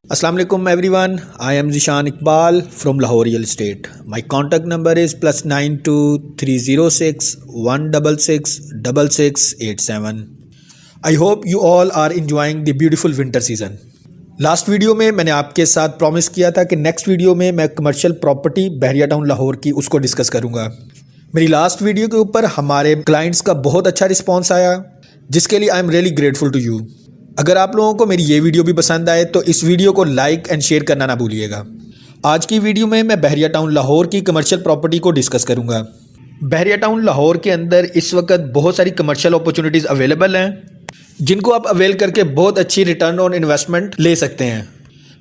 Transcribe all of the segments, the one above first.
Assalamu alaikum everyone. I am Zishan Iqbal from Lahore Real Estate. My contact number is +92 306 166 6687. I hope you all are enjoying the beautiful winter season. Last video में मैंने आपके साथ promise किया था कि next video में मैं commercial property बहरिया town Lahore की उसको डिस्कस करूंगा। मेरी लास्ट वीडियो के ऊपर हमारे क्लाइंट्स का बहुत अच्छा रिस्पांस आया, जिसके लिए I am really grateful to you. अगर आप लोगों को मेरी ये वीडियो भी पसंद आए तो इस वीडियो को लाइक एंड शेयर करना ना भूलिएगा। आज की वीडियो में मैं बहरिया टाउन लाहौर की कमर्शियल प्रॉपर्टी को डिस्कस करूंगा। बहरिया टाउन लाहौर के अंदर इस वक्त बहुत सारी कमर्शियल अपॉर्चुनिटीज़ अवेलेबल हैं, जिनको आप अवेल करके बहुत अच्छी रिटर्न ऑन इन्वेस्टमेंट ले सकते हैं।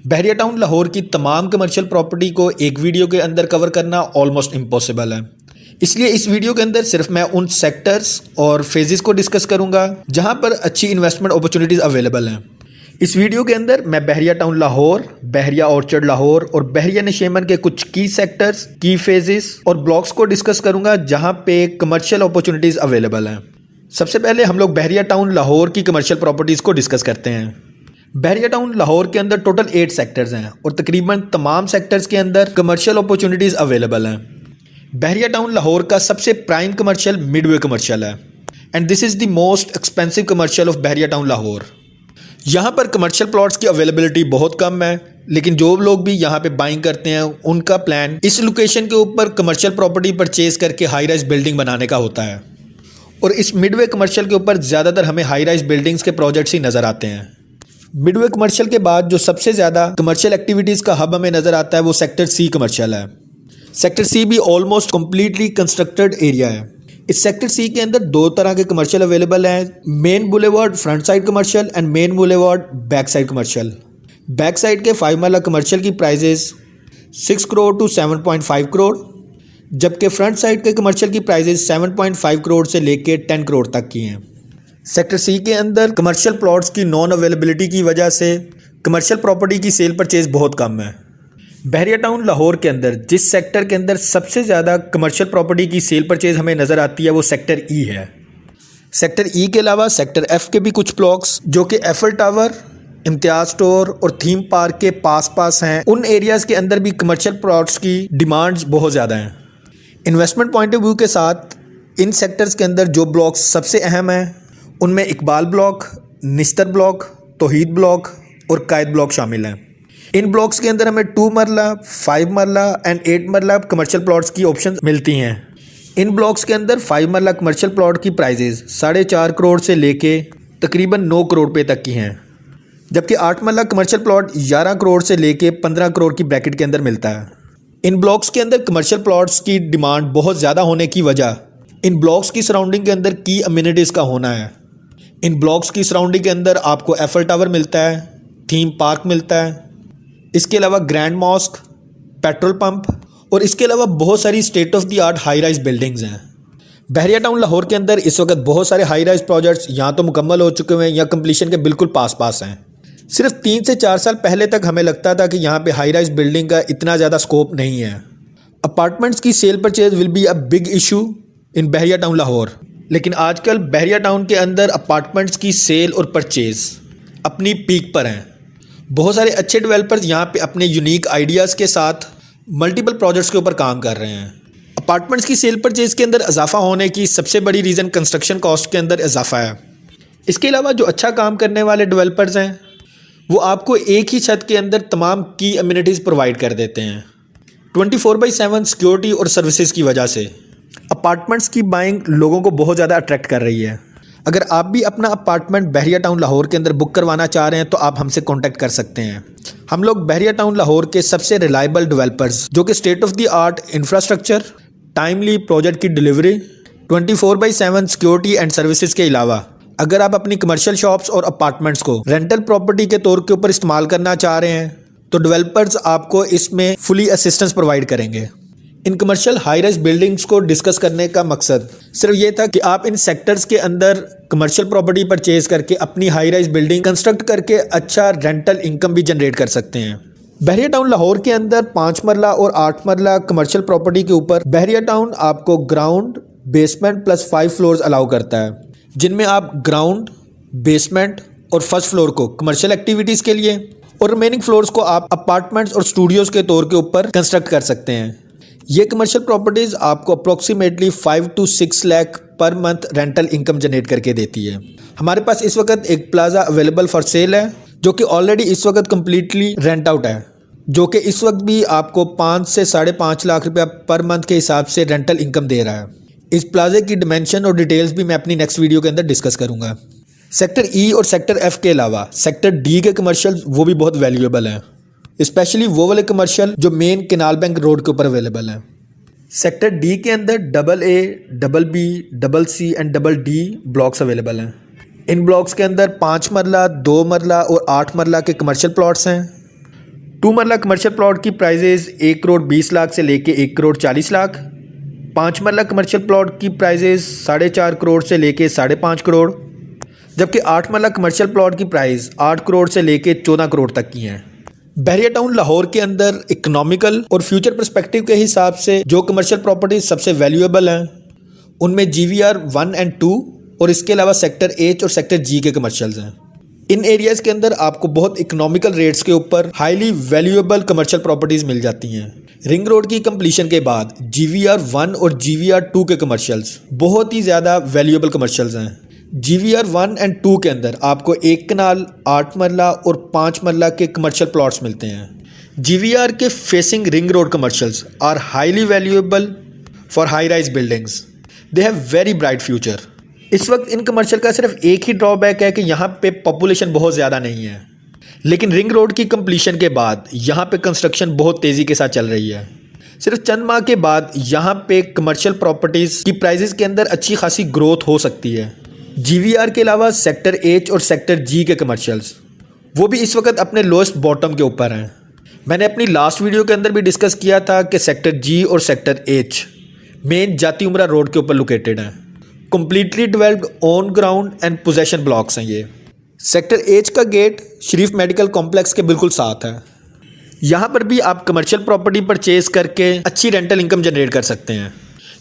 बहरिया टाउन लाहौर की तमाम कमर्शियल प्रॉपर्टी को एक वीडियो के अंदर कवर करना ऑलमोस्ट इम्पॉसिबल है, इसलिए इस वीडियो के अंदर सिर्फ मैं उन सेक्टर्स और फेजेस को डिस्कस करूंगा जहां पर अच्छी इन्वेस्टमेंट अपॉर्चुनिटीज़ अवेलेबल हैं। इस वीडियो के अंदर मैं बहरिया टाउन लाहौर, बहरिया ऑर्चर्ड लाहौर और बहरिया नशेमन के कुछ की सेक्टर्स, की फेजेस और ब्लॉक्स को डिस्कस करूंगा जहां पे कमर्शियल अपॉर्चुनिटीज़ अवेलेबल हैं। सबसे पहले हम लोग बहरिया टाउन लाहौर की कमर्शियल प्रॉपर्टीज़ को डिस्कस करते हैं। बहरिया टाउन लाहौर के अंदर टोटल 8 सेक्टर्स हैं और तकरीबन तमाम सेक्टर्स के अंदर कमर्शियल अपॉर्चुनिटीज़ अवेलेबल हैं। बहरिया टाउन लाहौर का सबसे प्राइम कमर्शियल मिडवे कमर्शियल है and this is the most expensive commercial of Bahria town Lahore. यहाँ पर कमर्शियल प्लॉट्स की अवेलेबिलिटी बहुत कम है, लेकिन जो लोग भी यहाँ पे बाइंग करते हैं उनका प्लान इस लोकेशन के ऊपर कमर्शियल प्रॉपर्टी परचेज करके हाई राइज बिल्डिंग बनाने का होता है। और इस मिडवे कमर्शियल के ऊपर ज़्यादातर हमें हाई राइज बिल्डिंग्स के प्रोजेक्ट्स ही नज़र आते हैं। मिडवे कमर्शियल के बाद जो सबसे ज़्यादा कमर्शियल एक्टिविटीज़ का हब हमें नज़र आता है वो सेक्टर सी कमर्शियल है। सेक्टर सी भी ऑलमोस्ट कम्प्लीटली कंस्ट्रक्टेड एरिया है। इस सेक्टर सी के अंदर 2 तरह के कमर्शियल अवेलेबल हैं, main boulevard front side commercial and main boulevard back side commercial. Back side के 5 मरला कमर्शियल की प्राइजेस 6 करोड़ टू 7.5 करोड़, जबकि फ्रंट साइड के कमर्शियल की प्राइजेस 7.5 करोड़ से लेके 10 करोड़ तक की हैं। सेक्टर सी के अंदर कमर्शियल प्लॉट्स की नॉन अवेलेबिलिटी की वजह से कमर्शियल प्रॉपर्टी की सेल परचेज बहुत कम है। बहरिया टाउन लाहौर के अंदर जिस सेक्टर के अंदर सबसे ज़्यादा कमर्शियल प्रॉपर्टी की सेल परचेज हमें नज़र आती है वो सेक्टर ई है। सेक्टर ई के अलावा सेक्टर एफ के भी कुछ ब्लॉक्स जो कि एफल टावर, इम्तियाज़ स्टोर और थीम पार्क के पास हैं, उन एरियाज़ के अंदर भी कमर्शियल प्लॉट्स की डिमांड्स बहुत ज़्यादा हैं। इन्वेस्टमेंट पॉइंट ऑफ व्यू के साथ इन सेक्टर्स के अंदर जो ब्लॉक्स सबसे अहम हैं उनमें इकबाल ब्लॉक, निस्तर ब्लॉक, तौहीद ब्लॉक और कायद ब्लॉक शामिल हैं। इन ब्लॉक्स के अंदर हमें 2 मरला, 5 मरला एंड 8 मरला कमर्शियल प्लॉट्स की ऑप्शन मिलती हैं। इन ब्लॉक्स के अंदर 5 मरला कमर्शियल प्लॉट की प्राइजेस 4.5 करोड़ से लेके तकरीबन 9 करोड़ रुपये तक की हैं, जबकि 8 मरला कमर्शियल प्लॉट 11 करोड़ से लेके 15 करोड़ की ब्रैकेट के अंदर मिलता है। इन ब्लॉक्स के अंदर कमर्शियल प्लॉट्स की डिमांड बहुत ज़्यादा होने की वजह इन ब्लॉक्स की सराउंडिंग के अंदर की अम्यूनिटीज़ का होना है। इन ब्लॉक्स की सराउंडिंग के अंदर आपको एफल टावर मिलता है, थीम पार्क मिलता है, इसके अलावा ग्रैंड मॉस्क, पेट्रोल पंप और इसके अलावा बहुत सारी state of the art high rise buildings हैं। बहरिया टाउन लाहौर के अंदर इस वक्त बहुत सारे हाई राइज प्रोजेक्ट्स या तो मुकम्मल हो चुके हुए हैं या कंप्लीशन के बिल्कुल पास हैं। सिर्फ 3 से 4 साल पहले तक हमें लगता था कि यहाँ पे हाई राइज बिल्डिंग का इतना ज़्यादा स्कोप नहीं है। अपार्टमेंट्स की cell purchase will be a big issue in Bahria town Lahore, लेकिन आजकल बहरिया टाउन के अंदर अपार्टमेंट्स की सेल और परचेज अपनी पीक पर हैं। बहुत सारे अच्छे डेवलपर्स यहाँ पे अपने यूनिक आइडियाज़ के साथ मल्टीपल प्रोजेक्ट्स के ऊपर काम कर रहे हैं। अपार्टमेंट्स की सेल परचेज के अंदर इजाफा होने की सबसे बड़ी रीज़न कंस्ट्रक्शन कॉस्ट के अंदर इजाफा है। इसके अलावा जो अच्छा काम करने वाले डेवलपर्स हैं वो आपको एक ही छत के अंदर तमाम की अम्यूनिटीज़ प्रोवाइड कर देते हैं। 24/7 सिक्योरिटी और सर्विसेज की वजह से अपार्टमेंट्स की बाइंग लोगों को बहुत ज़्यादा अट्रैक्ट कर रही है। अगर आप भी अपना अपार्टमेंट बहरिया टाउन लाहौर के अंदर बुक करवाना चाह रहे हैं तो आप हमसे कांटेक्ट कर सकते हैं। हम लोग बहरिया टाउन लाहौर के सबसे रिलायबल डेवलपर्स जो कि state of the art infrastructure, timely project की डिलीवरी, 24/7 सिक्योरिटी एंड सर्विसेज के अलावा अगर आप अपनी कमर्शियल शॉप्स और अपार्टमेंट्स को रेंटल प्रॉपर्टी के तौर के ऊपर इस्तेमाल करना चाह रहे हैं तो डेवलपर्स आपको इसमें फुली असिस्टेंस प्रोवाइड करेंगे। In commercial high rise buildings को डिस्कस करने का मकसद सिर्फ ये था कि आप इन सेक्टर्स के अंदर कमर्शियल प्रॉपर्टी परचेज करके अपनी हाई राइज बिल्डिंग कंस्ट्रक्ट करके अच्छा रेंटल इनकम भी जनरेट कर सकते हैं। बहरिया टाउन लाहौर के अंदर 5 मरला और 8 मरला कमर्शियल प्रॉपर्टी के ऊपर बहरिया टाउन आपको ground, basement plus 5 floors allow करता है, जिनमें आप ग्राउंड, बेसमेंट और फर्स्ट फ्लोर को कमर्शियल एक्टिविटीज़ के लिए और रिमेनिंग फ्लोर्स को आप अपार्टमेंट्स और स्टूडियोज के तौर के ऊपर कंस्ट्रक्ट कर सकते हैं। ये कमर्शियल प्रॉपर्टीज आपको approximately 5 to 6 lakh per month rental income generate करके देती है। हमारे पास इस वक्त एक प्लाजा अवेलेबल फॉर सेल है जो कि ऑलरेडी इस वक्त कम्प्लीटली रेंट आउट है, जो कि इस वक्त भी आपको 5 से 5.5 लाख रुपया पर मंथ के हिसाब से रेंटल इनकम दे रहा है। इस प्लाजे की डिमेंशन और डिटेल्स भी मैं अपनी नेक्स्ट वीडियो के अंदर डिस्कस करूंगा। सेक्टर ई और सेक्टर एफ के अलावा सेक्टर डी के कमर्शियल वो भी बहुत वैल्यूएबल हैं, स्पेशली वो वाले कमर्शियल जो मेन कैनाल बैंक रोड के ऊपर अवेलेबल हैं। सेक्टर डी के अंदर AA, BB, CC and D blocks available हैं। इन ब्लॉक्स के अंदर 5 मरला, 2 मरला और 8 मरला के कमर्शियल प्लॉट्स हैं। 2 मरला कमर्शियल प्लॉट की प्राइजेज 1 करोड़ 20 लाख से लेके 1 करोड़ 40 लाख। 5 मरला कमर्शियल प्लॉट की प्राइजेज 4.5 करोड़ से लेके 5.5 करोड़, जबकि 8 मरला कमर्शियल प्लॉट की प्राइस 8 करोड़ से लेके 14 करोड़ तक की हैं। बहरिया टाउन लाहौर के अंदर इकोनॉमिकल और फ्यूचर पर्सपेक्टिव के हिसाब से जो कमर्शियल प्रॉपर्टीज सबसे वैल्यूएबल हैं उनमें GVR 1 and 2 और इसके अलावा सेक्टर H और सेक्टर G के कमर्शियल्स हैं। इन एरियाज़ के अंदर आपको बहुत इकोनॉमिकल रेट्स के ऊपर हाईली वैल्यूएबल कमर्शियल प्रॉपर्टीज़ मिल जाती हैं। रिंग रोड की कंप्लीशन के बाद GVR 1 और GVR 2 के कमर्शियल्स बहुत ही ज़्यादा वैल्यूएबल कमर्शियल्स हैं। GVR 1 and 2 के अंदर आपको 1 कनाल, 8 मरला और 5 मरला के कमर्शियल प्लॉट्स मिलते हैं। GVR के facing ring road commercials are highly valuable for high rise buildings. They have very bright future. इस वक्त इन कमर्शियल का सिर्फ एक ही ड्रॉबैक है कि यहाँ पे पॉपुलेशन बहुत ज़्यादा नहीं है, लेकिन रिंग रोड की कंप्लीशन के बाद यहाँ पे कंस्ट्रक्शन बहुत तेज़ी के साथ चल रही है। सिर्फ चंद माह के बाद यहाँ पे कमर्शियल प्रॉपर्टीज़ की प्राइजेस के अंदर अच्छी खासी ग्रोथ हो सकती है। GVR के अलावा सेक्टर H और सेक्टर G के कमर्शियल्स वो भी इस वक्त अपने लोएस्ट बॉटम के ऊपर हैं। मैंने अपनी लास्ट वीडियो के अंदर भी डिस्कस किया था कि सेक्टर G और सेक्टर H मेन जाती उमरा रोड के ऊपर लोकेटेड हैं। Completely developed on ground and possession blocks हैं ये। सेक्टर H का गेट शरीफ मेडिकल कॉम्प्लेक्स के बिल्कुल साथ है। यहाँ पर भी आप कमर्शियल प्रॉपर्टी परचेज करके अच्छी रेंटल इनकम जनरेट कर सकते हैं,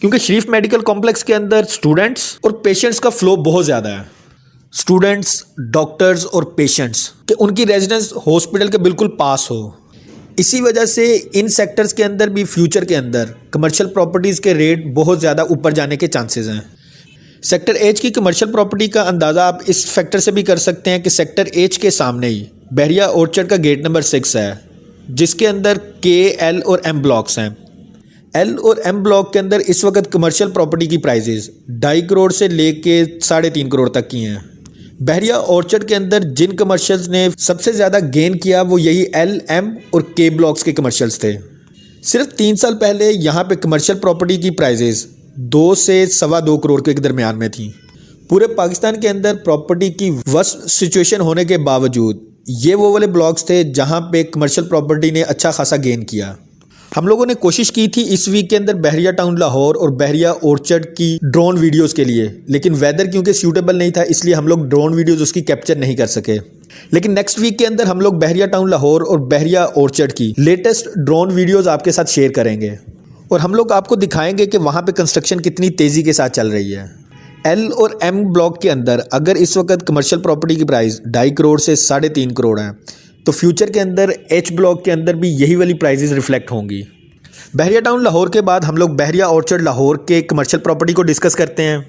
क्योंकि शरीफ मेडिकल कॉम्प्लेक्स के अंदर स्टूडेंट्स और पेशेंट्स का फ्लो बहुत ज़्यादा है। स्टूडेंट्स, डॉक्टर्स और पेशेंट्स कि उनकी रेजिडेंस हॉस्पिटल के बिल्कुल पास हो। इसी वजह से इन सेक्टर्स के अंदर भी फ्यूचर के अंदर कमर्शियल प्रॉपर्टीज़ के रेट बहुत ज़्यादा ऊपर जाने के चांसेस हैं। सेक्टर H की कमर्शियल प्रॉपर्टी का अंदाज़ा आप इस फैक्टर से भी कर सकते हैं कि सेक्टर H के सामने ही बहरिया ऑर्चर्ड का गेट नंबर 6 है, जिसके अंदर K, L और M ब्लॉक्स हैं। L और M ब्लॉक के अंदर इस वक्त कमर्शियल प्रॉपर्टी की प्राइजेज 2.5 करोड़ से लेके 3.5 करोड़ तक की हैं। बहरिया ऑर्चर्ड के अंदर जिन कमर्शियल्स ने सबसे ज़्यादा गेन किया वो यही L, M और K ब्लॉक्स के कमर्शियल्स थे। सिर्फ 3 साल पहले यहाँ पे कमर्शियल प्रॉपर्टी की प्राइजेज 2 से 2.25 करोड़ के दरमियान में थी। पूरे पाकिस्तान के अंदर प्रॉपर्टी की वर्स्ट सिचुएशन होने के बावजूद ये वो वाले ब्लॉक्स थे जहाँ पे कमर्शियल प्रॉपर्टी ने अच्छा खासा गेन किया। हम लोगों ने कोशिश की थी इस वीक के अंदर बहरिया टाउन लाहौर और बहरिया ऑर्चर्ड की ड्रोन वीडियोस के लिए, लेकिन वेदर क्योंकि सूटेबल नहीं था इसलिए हम लोग ड्रोन वीडियोस उसकी कैप्चर नहीं कर सके। लेकिन नेक्स्ट वीक के अंदर हम लोग बहरिया टाउन लाहौर और बहरिया ऑर्चर्ड की लेटेस्ट ड्रोन वीडियोस आपके साथ शेयर करेंगे और हम लोग आपको दिखाएंगे कि वहाँ पे कंस्ट्रक्शन कितनी तेज़ी के साथ चल रही है। L और M ब्लॉक के अंदर अगर इस वक्त कमर्शियल प्रॉपर्टी की प्राइस 2.5 करोड़ से 3.5 करोड़ है, तो फ्यूचर के अंदर H ब्लॉक के अंदर भी यही वाली प्राइजेस रिफ्लेक्ट होंगी। बहरिया टाउन लाहौर के बाद हम लोग बहरिया ऑर्चर्ड लाहौर के कमर्शियल प्रॉपर्टी को डिस्कस करते हैं।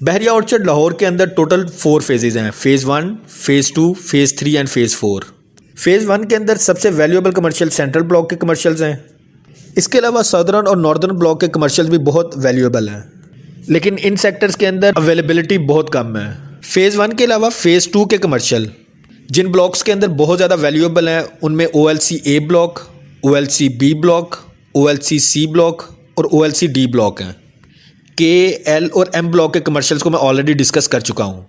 बहरिया ऑर्चर्ड लाहौर के अंदर टोटल 4 फेजेज़ हैं, phase 1, phase 2, phase 3 and phase 4। Phase 1 के अंदर सबसे वैल्यूएबल कमर्शियल सेंट्रल ब्लॉक के कमर्शियल्स हैं। इसके अलावा सदर्न और नॉर्दर्न ब्लॉक के कमर्शियल्स भी बहुत वैल्यूएबल हैं, लेकिन इन सेक्टर्स के अंदर अवेलेबिलिटी बहुत कम है। फेज़ 1 के अलावा फेज़ 2 के कमर्शियल जिन ब्लॉक्स के अंदर बहुत ज़्यादा वैल्यूएबल हैं उनमें OLC A block, OLC B block, OLC C block और OLC D ब्लॉक हैं। K, L और M ब्लॉक के कमर्शियल्स को मैं ऑलरेडी डिस्कस कर चुका हूँ।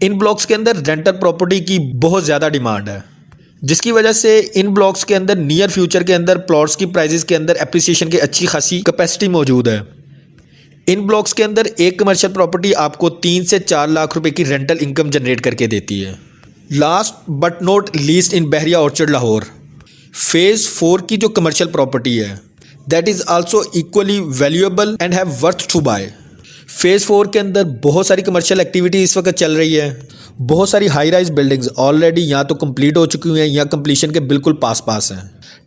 इन ब्लॉक्स के अंदर रेंटल प्रॉपर्टी की बहुत ज़्यादा डिमांड है, जिसकी वजह से इन ब्लॉक्स के अंदर नियर फ्यूचर के अंदर प्लॉट्स की प्राइजेस के अंदर एप्रिसिएशन की अच्छी खासी कैपेसिटी मौजूद है। इन ब्लॉक्स के अंदर एक कमर्शियल प्रॉपर्टी आपको 3 से 4 लाख रुपए की रेंटल इनकम जनरेट करके देती है। Last but not least in Bahria orchard Lahore, phase 4 की जो कमर्शियल प्रॉपर्टी है that is also equally valuable and have worth to buy. Phase 4 के अंदर बहुत सारी कमर्शियल एक्टिविटी इस वक्त चल रही है। बहुत सारी हाई राइज बिल्डिंग्स ऑलरेडी या तो कंप्लीट हो चुकी हैं या कंप्लीशन के बिल्कुल पास हैं।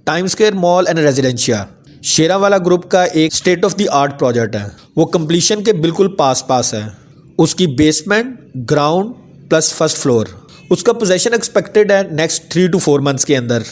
Time square mall and residencia Sheranwala group का एक state of the art project है, वो कंप्लीशन के बिल्कुल पास है। उसकी basement, ground plus first floor, उसका पोजेशन एक्सपेक्टेड है नेक्स्ट 3 to 4 मंथ्स के अंदर।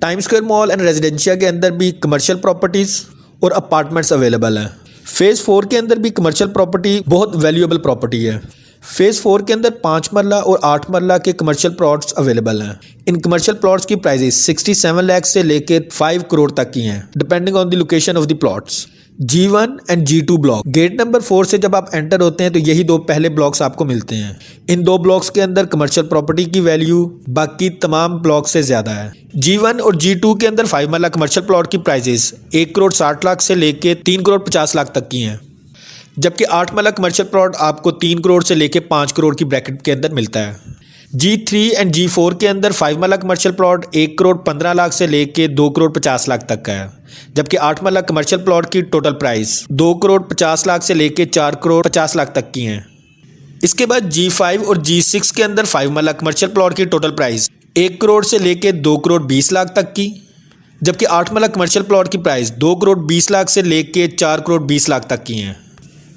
Time square mall and residencia के अंदर भी कमर्शियल प्रॉपर्टीज़ और अपार्टमेंट्स अवेलेबल हैं। फेज़ 4 के अंदर भी कमर्शियल प्रॉपर्टी बहुत वैल्यूएबल प्रॉपर्टी है। फेज़ 4 के अंदर 5 मरला और 8 मरला के कमर्शियल प्लॉट्स अवेलेबल हैं। इन कमर्शियल प्लॉट्स की प्राइजेस 67 लाख से लेके 5 करोड़ तक की हैं, depending on the location of the plots. G1 and G2 block, gate number 4 से जब आप एंटर होते हैं तो यही 2 पहले ब्लॉक्स आपको मिलते हैं। इन 2 ब्लॉक्स के अंदर कमर्शियल प्रॉपर्टी की वैल्यू बाकी तमाम ब्लॉक से ज़्यादा है। G1 और G2 के अंदर 5 मरला कमर्शियल प्लॉट की प्राइजेस 1 करोड़ 60 लाख से लेके 3 करोड़ 50 लाख तक की हैं, जबकि 8 मरला कमर्शियल प्लॉट आपको 3 करोड़ से लेके 5 करोड़ की ब्रैकेट के अंदर मिलता है। G3 एंड G4 के अंदर 5 मरला कमर्शियल प्लॉट 1 करोड़ 15 लाख से लेके 2 करोड़ 50 लाख तक का है, जबकि 8 मरला कमर्शियल प्लॉट की टोटल प्राइस 2 करोड़ 50 लाख से लेके 4 करोड़ 50 लाख तक की है। इसके बाद G5 और G6 के अंदर 5 मरला कमर्शियल प्लॉट की टोटल प्राइस 1 करोड़ से लेके 2 करोड़ 20 लाख तक की, जबकि 8 मरला कमर्शियल प्लॉट की प्राइस 2 करोड़ 20 लाख से लेके 4 करोड़ 20 लाख तक की हैं।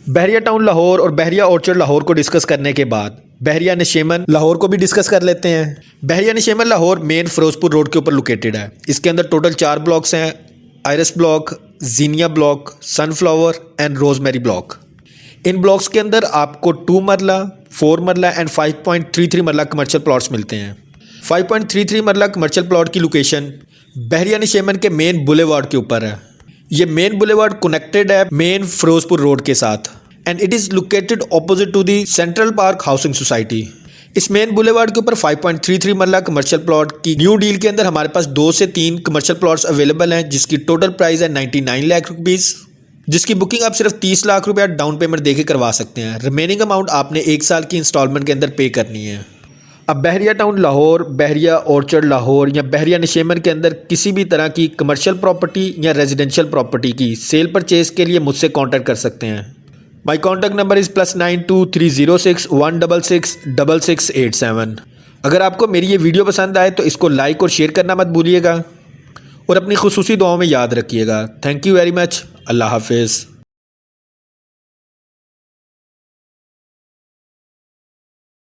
बहरिया टाउन लाहौर और बहरिया ऑर्चर्ड लाहौर को डिस्कस करने के बाद बहरिया नशेमन लाहौर को भी डिस्कस कर लेते हैं। बहरिया नशेमन लाहौर मेन फिरोजपुर रोड के ऊपर लोकेटेड है। इसके अंदर टोटल 4 ब्लॉक्स हैं, iris block, zinnia block, sunflower and rosemary block. इन ब्लॉक्स के अंदर आपको 2 मरला, 4 मरला एंड 5.33 मरला कमर्शियल प्लॉट्स मिलते हैं। 5.33 मरला कमर्शियल प्लॉट की लोकेशन बहरिया नशेमन के मेन बुलेवार्ड के ऊपर है। ये मेन बुलेवार्ड कनेक्टेड है मेन फिरोजपुर रोड के साथ and it is located opposite to the central park housing society. इस मेन बुलेवार्ड के ऊपर 5.33 मरला कमर्शियल प्लॉट की न्यू डील के अंदर हमारे पास 2 से 3 कमर्शियल प्लॉट्स अवेलेबल हैं, जिसकी टोटल प्राइस है 99 लाख रुपीज़, जिसकी बुकिंग आप सिर्फ 30 लाख रुपया डाउन पेमेंट देके करवा सकते हैं। रिमेनिंग अमाउंट आपने 1 साल की इंस्टॉलमेंट के अंदर पे करनी है। अब बहरिया टाउन लाहौर, बहरिया ऑर्चर्ड लाहौर या बहरिया नशेमन के अंदर किसी भी तरह की कमर्शियल प्रॉपर्टी या रेजिडेंशियल प्रॉपर्टी की सेल परचेज के लिए मुझसे कॉन्टैक्ट कर सकते हैं। माई कॉन्टैक्ट नंबर इज़ +92 306 166 6687। अगर आपको मेरी ये वीडियो पसंद आए तो इसको लाइक और शेयर करना मत भूलिएगा और अपनी खुसूसी दुआओं में याद रखिएगा। Thank you very much. अल्लाह हाफिज़।